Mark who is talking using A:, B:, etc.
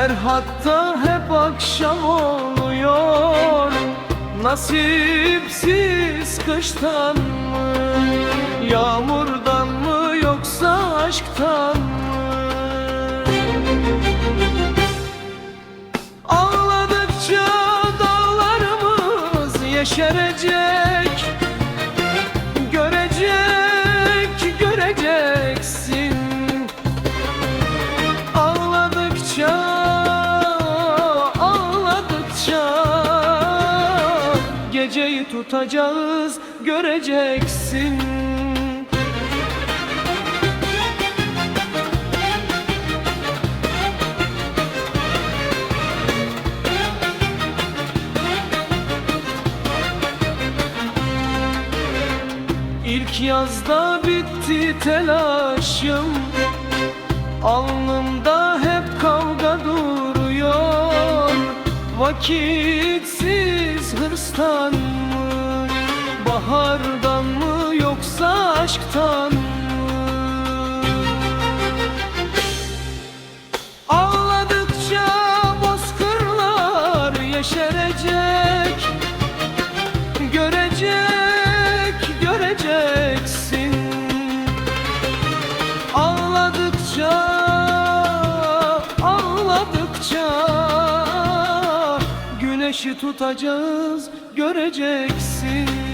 A: Ferhat'ta hep akşam oluyor. Nasipsiz kıştan mı, yağmurdan mı, yoksa aşktan mı? Ağladıkça dağlarımız yeşerecek. Görecek, göreceksin. Ağladıkça, ağladıkça geceyi tutacağız, göreceksin. İlk yazda bitti telaşım, alnımda hep kavga duruyor. Vakitsiz hırstan mı, bahardan mı, yoksa aşktan mı? Ağladıkça bozkırlar yeşerecek. Görecek, göreceksin. Ağladıkça, ağladıkça güneşi tutacağız, göreceksin.